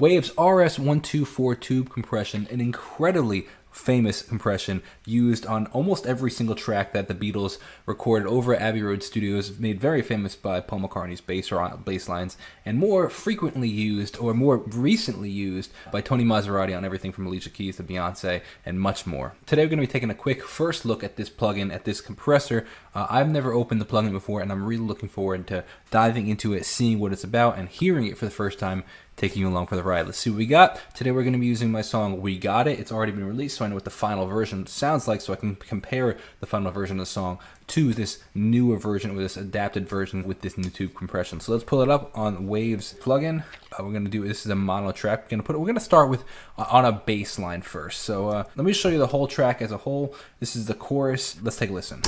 Waves RS124 tube compression, an incredibly famous compression used on almost every single track that the Beatles recorded over at Abbey Road Studios, made very famous by Paul McCartney's bass lines, and more frequently used, or more recently used, by Tony Maserati on everything from Alicia Keys to Beyonce and much more. Today we're going to be taking a quick first look at this plugin, at this compressor. I've never opened the plugin before, and I'm really looking forward to diving into it, seeing what it's about, and hearing it for the first time, taking you along for the ride. Let's see what we got. Today we're going to be using my song We Got It. It's already been released, so I know what the final version sounds like, so I can compare the final version of the song to this newer version, or this adapted version with this new tube compression. So let's pull it up on Waves plugin. We're going to do, this is a mono track. We're going to start with on a bass line first. So let me show you the whole track as a whole. This is the chorus. Let's take a listen.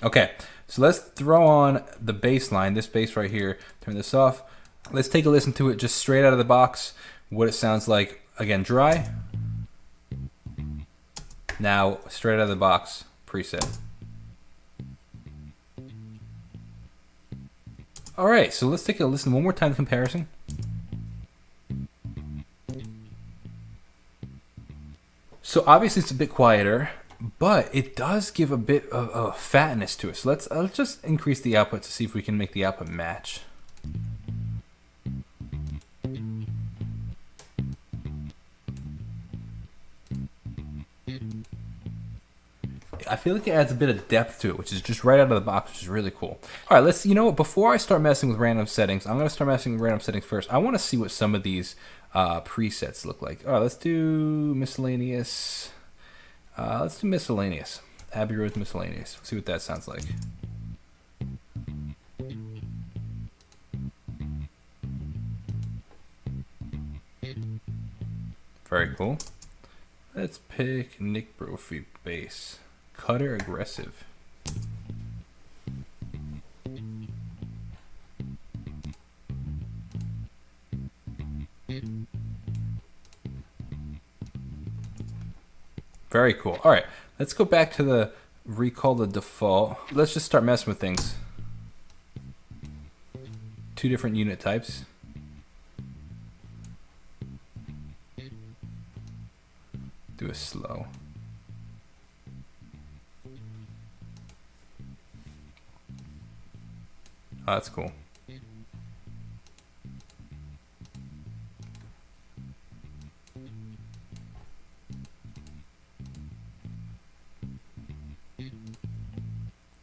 Okay, so let's throw on the bass line, this bass right here, turn this off. Let's take a listen to it just straight out of the box, what it sounds like. Again, dry. Now, straight out of the box, preset. All right, so let's take a listen one more time, comparison. So obviously it's a bit quieter, but it does give a bit of fatness to it. So let's just increase the output to see if we can make the output match. I feel like it adds a bit of depth to it, which is just right out of the box, which is really cool. All right, let's, you know what, before I start messing with random settings, I'm going to start messing with random settings first. I want to see what some of these presets look like. All right, let's do miscellaneous. Let's do miscellaneous. Abbey Road miscellaneous. See what that sounds like. Very cool. Let's pick Nick Brophy bass. Cutter aggressive. Very cool. All right, let's go back to the recall the default. Let's just start messing with things. Two different unit types. Do a slow. Oh, that's cool.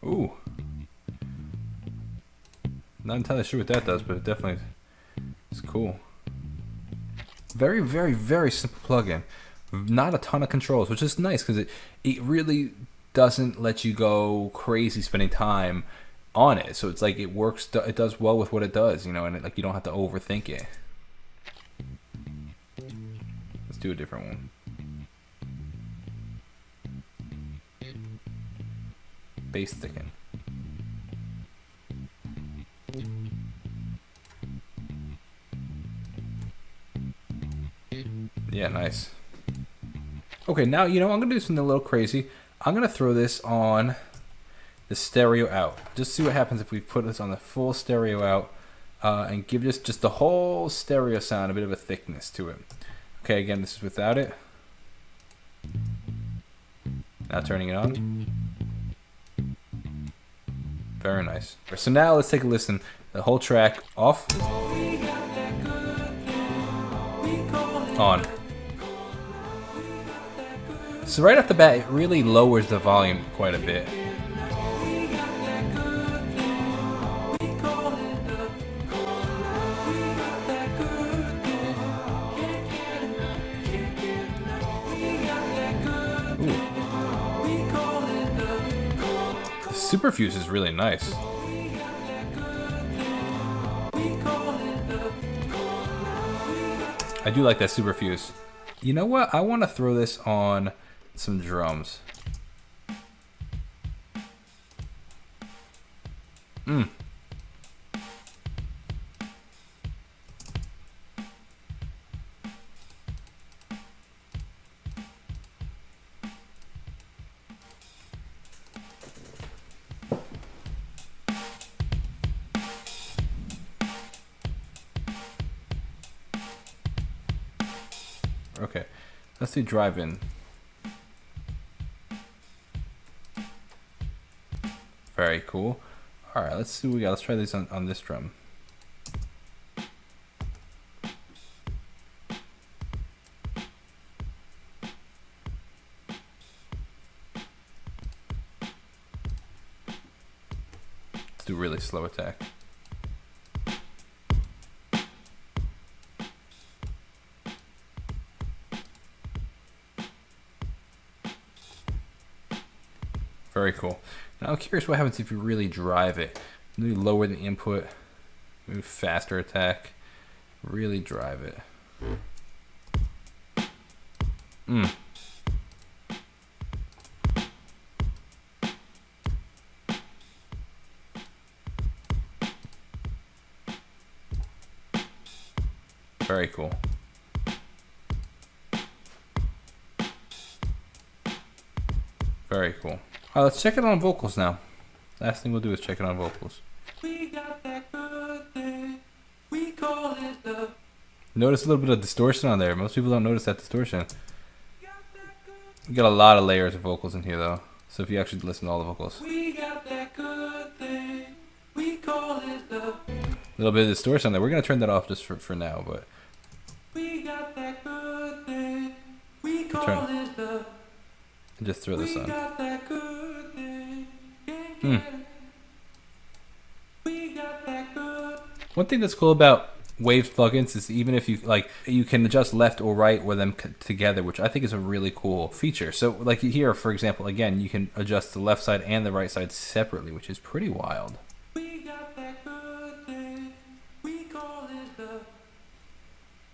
Ooh. Not entirely sure what that does, but it definitely is cool. Very, very, very simple plugin. Not a ton of controls, which is nice because it really doesn't let you go crazy spending time on it. So it's like it works, it does well with what it does, you know, and like you don't have to overthink it. Let's do a different one. Bass sticking. Yeah, nice. Okay, now, you know, I'm gonna do something a little crazy. I'm gonna throw this on the stereo out. Just see what happens if we put this on the full stereo out and give this just the whole stereo sound a bit of a thickness to it. Okay, again, this is without it. Now turning it on. Very nice. So now let's take a listen. The whole track off. On. So right off the bat, it really lowers the volume quite a bit. Superfuse is really nice. I do like that superfuse. You know what? I want to throw this on some drums. Okay, let's do drive-in. Very cool. All right, let's see what we got. Let's try this on this drum. Let's do really slow attack. Very cool. Now I'm curious what happens if you really drive it. Maybe lower the input, maybe faster attack, really drive it. Very cool. Very cool. All right, let's check it on vocals now. Last thing we'll do is check it on vocals. We got that good thing. We call it love. Notice a little bit of distortion on there. Most people don't notice that distortion. We got a lot of layers of vocals in here though. So if you actually listen to all the vocals. We got that good thing. We call it love. A little bit of distortion on there. We're gonna turn that off just for now, but we got that good thing. We call it love. And just throw this on. One thing that's cool about Waves plugins is even if you like, you can adjust left or right with them together, which I think is a really cool feature. So like here, for example, again, you can adjust the left side and the right side separately, which is pretty wild. We got that good thing. We call it love.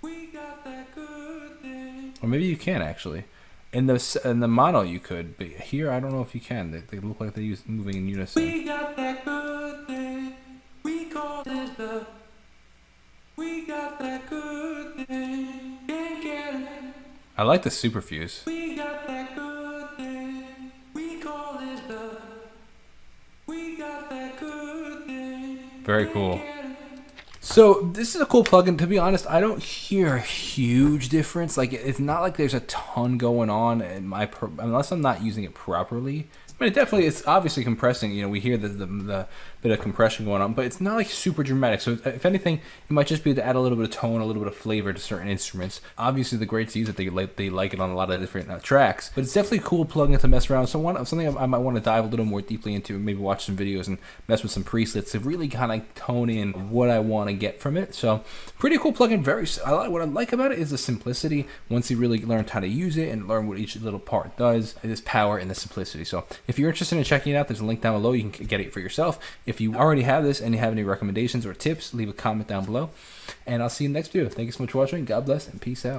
We got that good thing. Or maybe you can actually. In the mono you could, but here I don't know if you can. They look like they're moving in unison. We got that good thing. We call it love. We got that good thing. Can't get it. I like the superfuse. We got that good thing. We call it love. We got that good thing. Very cool. So this is a cool plugin. To be honest, I don't hear a huge difference. Like it's not like there's a ton going on in unless I'm not using it properly. I mean, it definitely, it's obviously compressing. You know, we hear the bit of compression going on, but it's not like super dramatic. So if anything, it might just be to add a little bit of tone, a little bit of flavor to certain instruments. Obviously, the great sees that they like it on a lot of different tracks, but it's definitely a cool plugin to mess around. So something I might want to dive a little more deeply into, maybe watch some videos and mess with some presets to really kind of tone in what I want to get from it. So pretty cool plugin. What I like about it is the simplicity. Once you really learn how to use it and learn what each little part does, it is power in the simplicity. So if you're interested in checking it out, there's a link down below. You can get it for yourself. If you already have this and you have any recommendations or tips, leave a comment down below. And I'll see you in the next video. Thank you so much for watching. God bless and peace out.